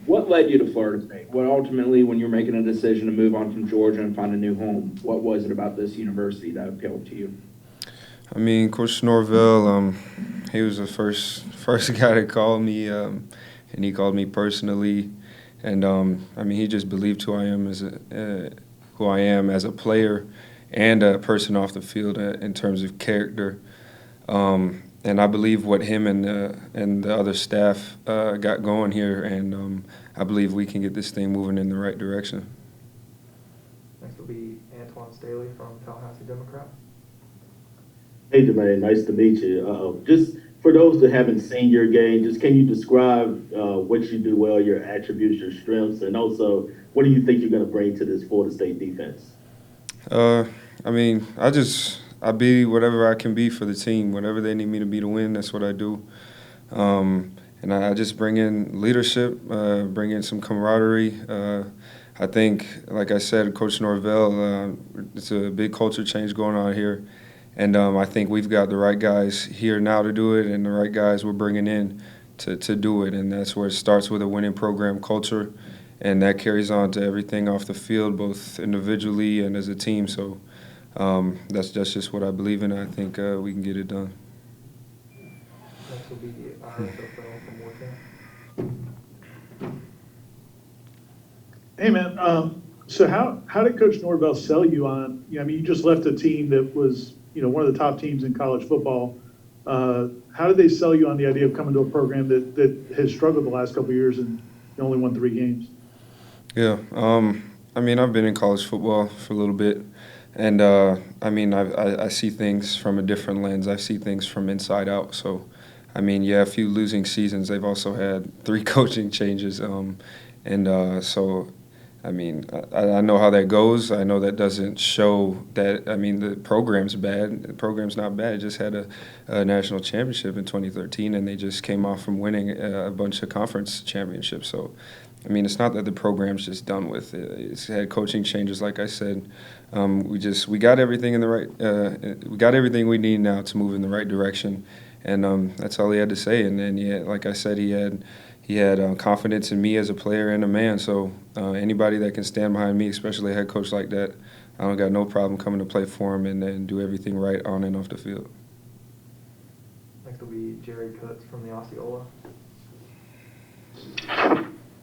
What led you to Florida State? What ultimately, when you're making a decision to move on from Georgia and find a new home, what was it about this university that appealed to you? I mean, Coach Norvell, he was the first guy that called me, and he called me personally, and I mean, he just believed who I am as a player and a person off the field in terms of character. And I believe what him and the other staff got going here, and I believe we can get this thing moving in the right direction. Next will be Antoine Staley from Tallahassee Democrat. Hey, Jermaine, nice to meet you. Just for those that haven't seen your game, just can you describe what you do well, your attributes, your strengths, and also what do you think you're going to bring to this Florida State defense? I mean, I be whatever I can be for the team. Whatever they need me to be to win, that's what I do. And I just bring in leadership, bring in some camaraderie. I think, like I said, Coach Norvell, it's a big culture change going on here. And I think we've got the right guys here now to do it and the right guys we're bringing in to do it. And that's where it starts with a winning program culture. And that carries on to everything off the field, both individually and as a team. So that's just what I believe in. I think we can get it done. Next will be Ira from Wartown. Hey, man. So how did Coach Norvell sell you on? I mean, you just left a team that was, one of the top teams in college football. How did they sell you on the idea of coming to a program that has struggled the last couple of years and only won 3 games? Yeah. I mean, I've been in college football for a little bit. And, I mean, I see things from a different lens. I see things from inside out. So, I mean, yeah, a few losing seasons. They've also had 3 coaching changes. So, I mean, I know how that goes. I know that doesn't show that, I mean, the program's bad. The program's not bad. It just had a national championship in 2013, and they just came off from winning a bunch of conference championships. So, I mean, it's not that the program's just done with. It's had coaching changes, like I said. We got everything in the right. We got everything we need now to move in the right direction, and that's all he had to say. And then, like I said, he had confidence in me as a player and a man. So anybody that can stand behind me, especially a head coach like that, I don't got no problem coming to play for him and do everything right on and off the field. Next will be Jerry Kutz from the Osceola.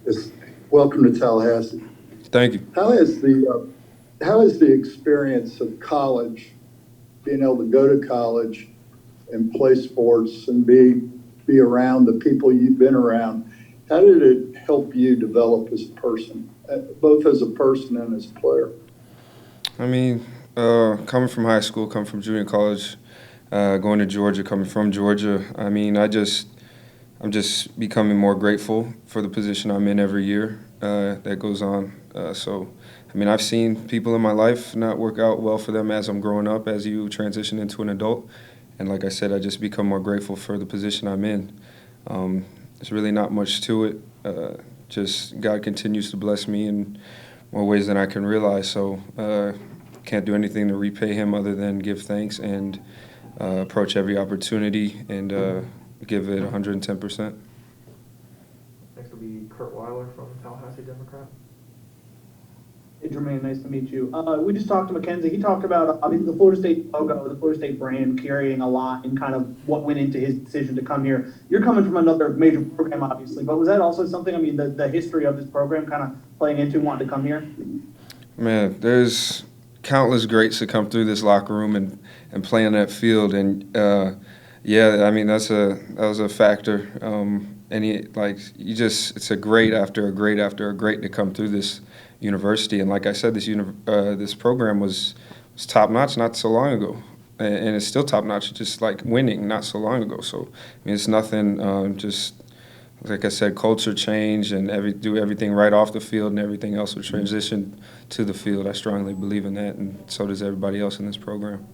Yes. Welcome to Tallahassee. Thank you. How is the experience of college, being able to go to college and play sports and be around the people you've been around? How did it help you develop as a person, both as a person and as a player? I mean, coming from high school, coming from junior college, going to Georgia, coming from Georgia, I mean, I'm just becoming more grateful for the position I'm in every year that goes on. So, I mean, I've seen people in my life not work out well for them as I'm growing up, as you transition into an adult. And like I said, I just become more grateful for the position I'm in. There's really not much to it. Just God continues to bless me in more ways than I can realize. So can't do anything to repay him other than give thanks and approach every opportunity and give it 110%. Next will be Kurt Weiler from Tallahassee Democrat. Hey, Jermaine, nice to meet you. We just talked to Mackenzie. He talked about obviously the Florida State logo, the Florida State brand carrying a lot and kind of what went into his decision to come here. You're coming from another major program, obviously, but was that also something, I mean, the history of this program kind of playing into wanting to come here? Man, there's countless greats that come through this locker room and play on that field. And, yeah, I mean, that was a factor. It's a great after a great after a great to come through this university. And like I said, this program was top notch not so long ago, and it's still top notch, just like winning not so long ago. So I mean, it's nothing. Just like I said, culture change and do everything right off the field, and everything else will transition to the field. I strongly believe in that, and so does everybody else in this program.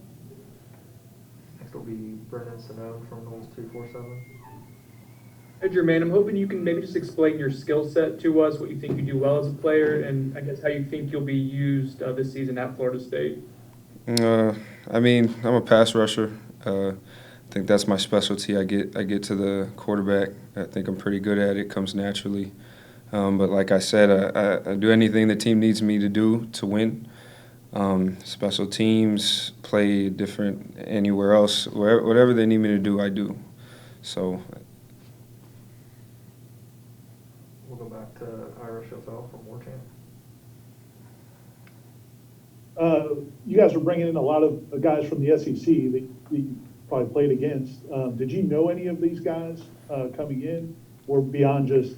Next will be Brennan Simone from Knowles 247. Hey, Jermaine, I'm hoping you can maybe just explain your skill set to us, what you think you do well as a player, and I guess how you think you'll be used this season at Florida State. I mean, I'm a pass rusher. I think that's my specialty. I get to the quarterback. I think I'm pretty good at it. Comes naturally. But like I said, I do anything the team needs me to do to win. Special teams, play different anywhere else, whatever they need me to do, I do. So We'll go back to Ira Schofel from War Chant. You guys are bringing in a lot of guys from the SEC that you probably played against. Did you know any of these guys coming in, or beyond just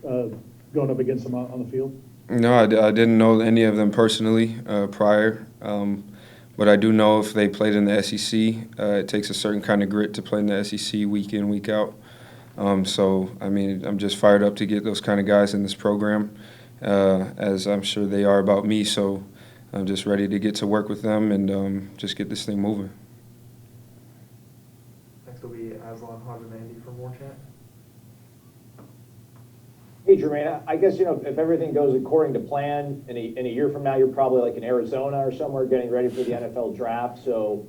going up against them on the field? no, I didn't know any of them personally prior, but I do know if they played in the SEC, it takes a certain kind of grit to play in the SEC week in, week out. So, I mean, I'm just fired up to get those kind of guys in this program, as I'm sure they are about me. So I'm just ready to get to work with them and just get this thing moving. Next will be Aslan Hajimandi from War Chant. Hey, Jermaine, I guess, if everything goes according to plan, in a year from now, you're probably like in Arizona or somewhere getting ready for the NFL draft. So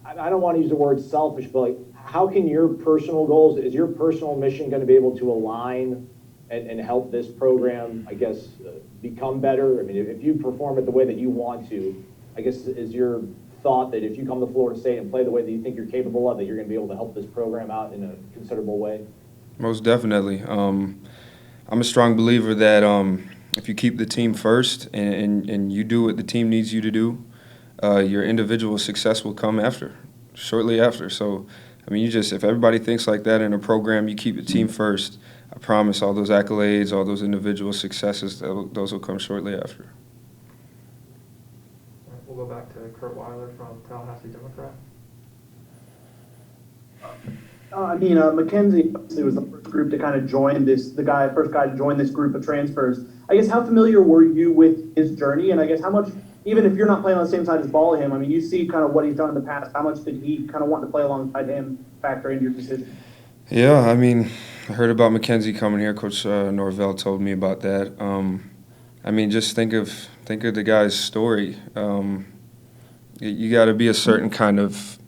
I don't want to use the word selfish, but like, how can your personal goals, is your personal mission going to be able to align and help this program, I guess, become better? I mean, if you perform it the way that you want to, I guess, is your thought that if you come to Florida State and play the way that you think you're capable of, that you're going to be able to help this program out in a considerable way? Most definitely. I'm a strong believer that if you keep the team first and you do what the team needs you to do, your individual success will come shortly after. So, I mean, if everybody thinks like that in a program, you keep the team first, I promise all those accolades, all those individual successes, those will come shortly after. All right, we'll go back to Kurt Weiler from Tallahassee Democrat. Mackenzie obviously was the first group to kind of join first guy to join this group of transfers. I guess, how familiar were you with his journey? And I guess how much, even if you're not playing on the same side as ball him, I mean, you see kind of what he's done in the past. How much did he kind of want to play alongside him factor into your decision? Yeah, I mean, I heard about Mackenzie coming here. Coach Norvell told me about that. I mean, just think of the guy's story. You got to be a certain kind of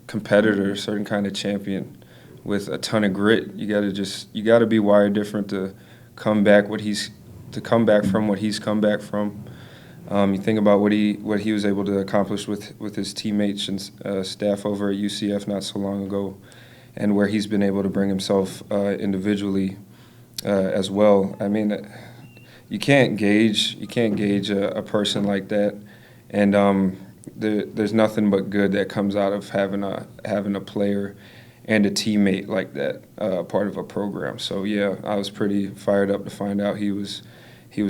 competitor, a certain kind of champion with a ton of grit. You got to be wired different to come back from what he's come back from. You think about what he was able to accomplish with his teammates and staff over at UCF not so long ago, and where he's been able to bring himself individually as well. I mean, you can't gauge a person like that, and there's nothing but good that comes out of having a player and a teammate like that, part of a program. So yeah, I was pretty fired up to find out he was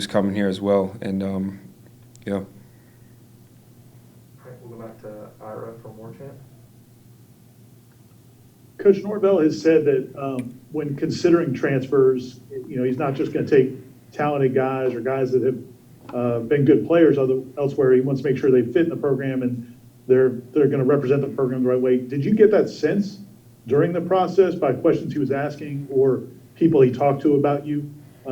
coming here as well, and yeah. All right, we'll go back to Ira from War Chant. Coach Norvell has said that when considering transfers, he's not just going to take talented guys or guys that have been good players elsewhere. He wants to make sure they fit in the program and they're going to represent the program the right way. Did you get that sense during the process by questions he was asking or people he talked to about you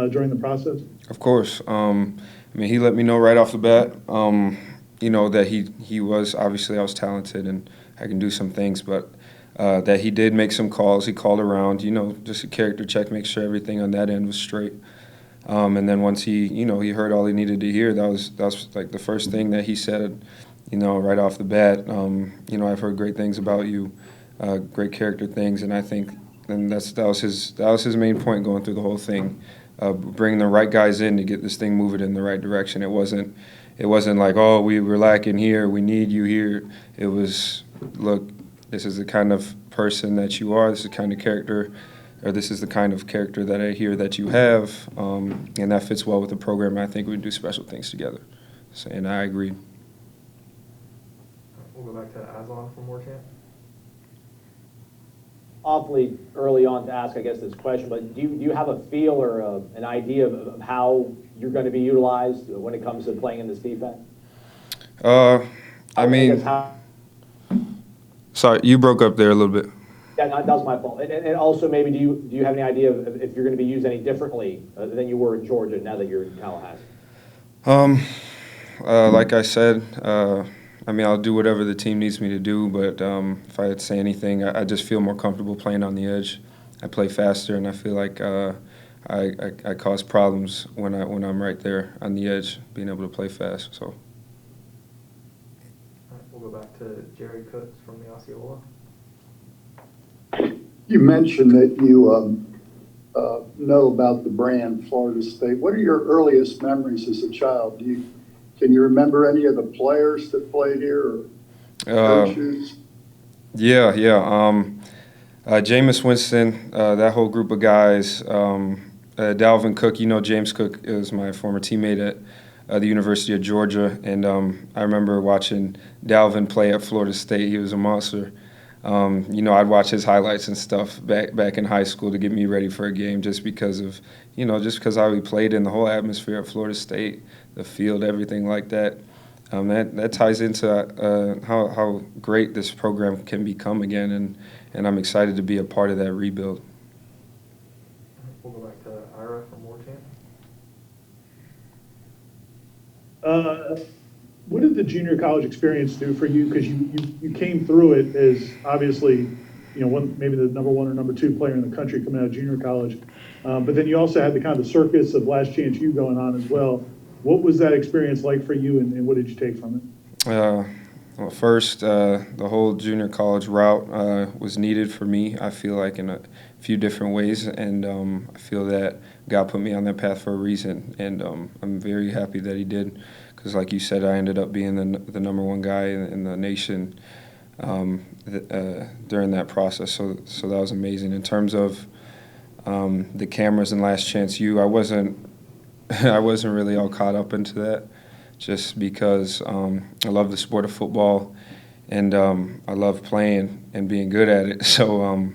during the process? Of course. I mean, he let me know right off the bat, that he was, obviously I was talented and I can do some things, but that he did make some calls. He called around, just a character check, make sure everything on that end was straight. And then once he heard all he needed to hear, that was like the first thing that he said, right off the bat. I've heard great things about you, great character things, and I think that was his main point going through the whole thing. Bringing the right guys in to get this thing moving in the right direction. It wasn't like, oh, we were lacking here, we need you here. It was, look, this is the kind of person that you are, this is the kind of character, or this is the kind of character that I hear that you have, and that fits well with the program. I think we do special things together. So, and I agree. We'll go back to Aslan from War Chant. Awfully early on to ask, I guess, this question, but do you have a feel or an idea of how you're going to be utilized when it comes to playing in this defense? Sorry, you broke up there a little bit. Yeah, that was my fault. And also, maybe do you have any idea of if you're going to be used any differently than you were in Georgia now that you're in Tallahassee? Like I said, I'll do whatever the team needs me to do, but if I had to say anything, I just feel more comfortable playing on the edge. I play faster, and I feel like I I cause problems when I'm right there on the edge, being able to play fast. So. All right, we'll go back to Jerry Cooks from the Osceola. You mentioned that you know about the brand Florida State. What are your earliest memories as a child? Can you remember any of the players that played here or coaches? Yeah. Jameis Winston, that whole group of guys. Dalvin Cook, James Cook is my former teammate at the University of Georgia, and I remember watching Dalvin play at Florida State. He was a monster. I'd watch his highlights and stuff back in high school to get me ready for a game, just because of how he played in the whole atmosphere at Florida State, the field, everything like that. That ties into how great this program can become again, and I'm excited to be a part of that rebuild. We'll go back to Ira from Warchant. What did the junior college experience do for you? Because you came through it as obviously, maybe the number one or number two player in the country coming out of junior college. But then you also had the kind of circus of Last Chance U going on as well. What was that experience like for you, and what did you take from it? Well, first, the whole junior college route was needed for me, I feel like, in a few different ways. And I feel that God put me on that path for a reason. And I'm very happy that he did. Because like you said, I ended up being the number one guy in the nation during that process. So that was amazing. In terms of the cameras and Last Chance U, I wasn't really all caught up into that, just because I love the sport of football, and I love playing and being good at it. So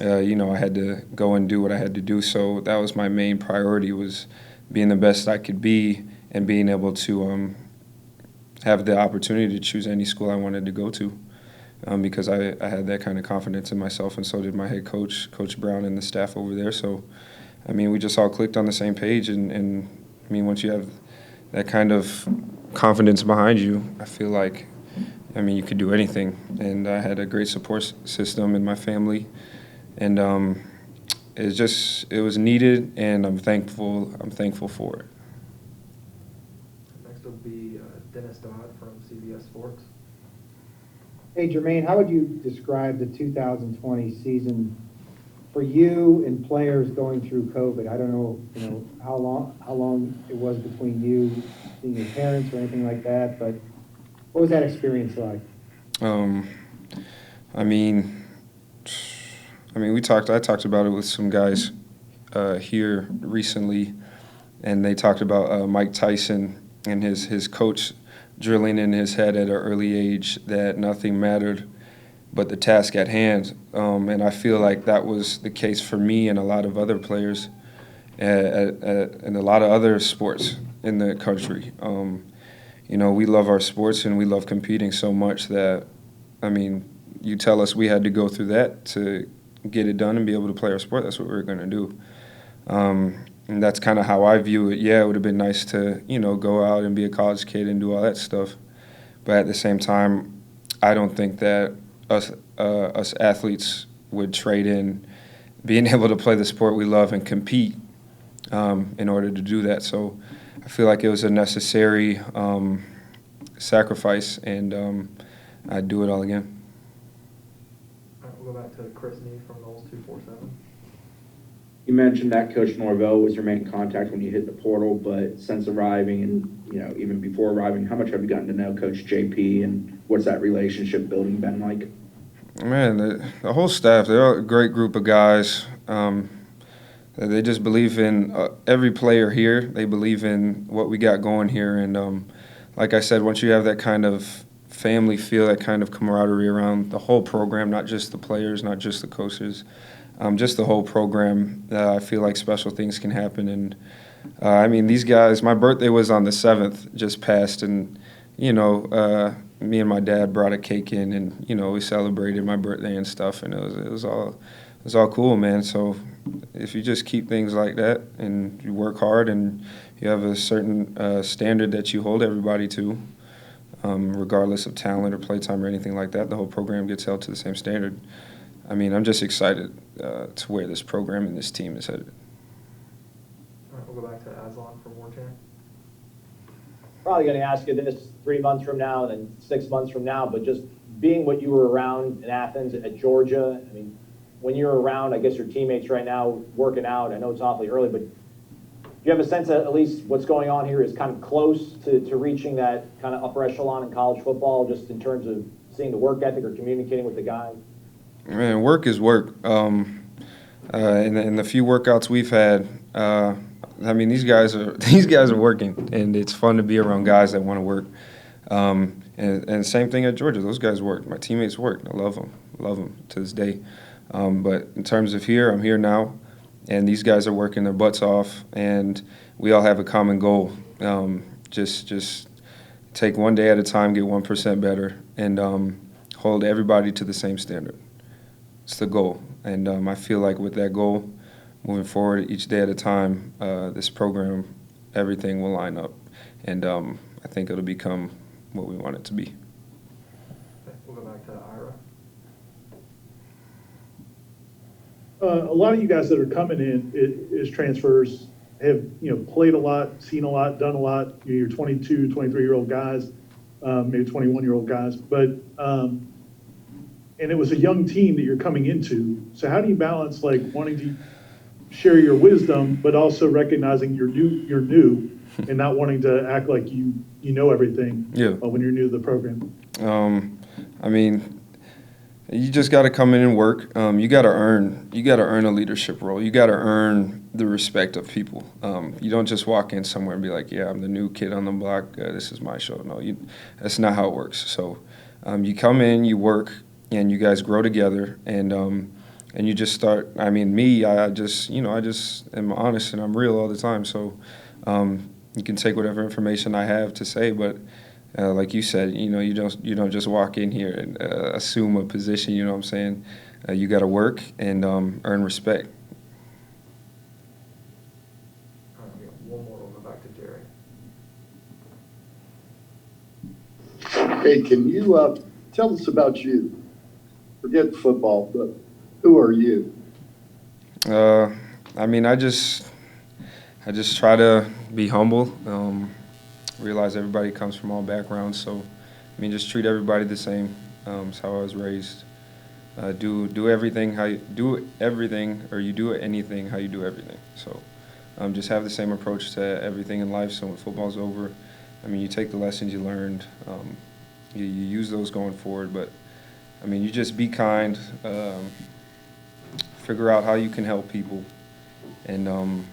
I had to go and do what I had to do. So that was my main priority, was being the best I could be, and being able to have the opportunity to choose any school I wanted to go to, because I had that kind of confidence in myself, and so did my head coach, Coach Brown, and the staff over there. So, we just all clicked on the same page, and once you have that kind of confidence behind you, I feel like, you could do anything. And I had a great support system in my family, and it was needed, and I'm thankful for it. Next will be Dennis Dodd from CBS Sports. Hey, Jermaine, how would you describe the 2020 season for you and players going through COVID? I don't know, how long it was between you seeing your parents or anything like that, but what was that experience like? I talked about it with some guys here recently, and they talked about Mike Tyson and his coach drilling in his head at an early age that nothing mattered but the task at hand. And I feel like that was the case for me and a lot of other players and a lot of other sports in the country. We love our sports and we love competing so much that, you tell us we had to go through that to get it done and be able to play our sport. That's what we were going to do. And that's kind of how I view it. Yeah, it would have been nice to, go out and be a college kid and do all that stuff. But at the same time, I don't think that us athletes would trade in being able to play the sport we love and compete in order to do that. So I feel like it was a necessary sacrifice, and I'd do it all again. All right, we'll go back to Chris Nee from Knowles 247. You mentioned that Coach Norvell was your main contact when you hit the portal, but since arriving and, even before arriving, how much have you gotten to know Coach JP, and what's that relationship building been like? Man, the whole staff, they're a great group of guys. They just believe in every player here. They believe in what we got going here. And like I said, once you have that kind of family feel, that kind of camaraderie around the whole program, not just the players, not just the coaches, just the whole program, I feel like special things can happen. And these guys, my birthday was on the 7th, just passed, and, me and my dad brought a cake in, and, we celebrated my birthday and stuff, and it was all cool, man. So if you just keep things like that and you work hard and you have a certain standard that you hold everybody to, regardless of talent or playtime or anything like that, the whole program gets held to the same standard. I'm just excited to where this program and this team is headed. All right, we'll go back to Aslan for more, Tanner. Probably going to ask you this 3 months from now, and then 6 months from now, but just being what you were around in Athens, at Georgia, I mean, when you're around, I guess your teammates right now working out, I know it's awfully early, but do you have a sense that at least what's going on here is kind of close to reaching that kind of upper echelon in college football, just in terms of seeing the work ethic or communicating with the guys? Man, work is work. In the few workouts we've had, I mean, these guys are working, and it's fun to be around guys that want to work. And same thing at Georgia. Those guys work. My teammates work. I love them to this day. But in terms of here, I'm here now, and these guys are working their butts off, and we all have a common goal. Just take one day at a time, get 1% better, and hold everybody to the same standard. It's the goal, and I feel like with that goal, moving forward each day at a time, this program, everything will line up, and I think it'll become what we want it to be. Okay, we'll go back to Ira. A lot of you guys that are coming in as transfers have, played a lot, seen a lot, done a lot. You're 22, 23-year-old guys, maybe 21-year-old guys. But, and it was a young team that you're coming into. So how do you balance, like, wanting to share your wisdom, but also recognizing you're new and not wanting to act like you know everything when you're new to the program? I mean, you just got to come in and work. You got to earn a leadership role. You got to earn the respect of people. You don't just walk in somewhere and be like, yeah, I'm the new kid on the block. This is my show. No, that's not how it works. So you come in, you work, and you guys grow together, and you just start. I mean, I just am honest and I'm real all the time. So you can take whatever information I have to say, but like you said, you don't just walk in here and assume a position. You know what I'm saying? You got to work and earn respect. All right, we got one more. We'll go back to Jerry. Hey, can you tell us about you? Forget football, but who are you? I mean, I just try to be humble. Realize everybody comes from all backgrounds, so I mean, just treat everybody the same. It's how I was raised. Do everything how you do everything, or you do anything how you do everything. So just have the same approach to everything in life. So when football's over, I mean, you take the lessons you learned, you use those going forward. But I mean, you just be kind, figure out how you can help people, and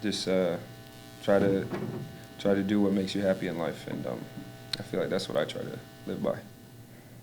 just try to do what makes you happy in life. And I feel like that's what I try to live by.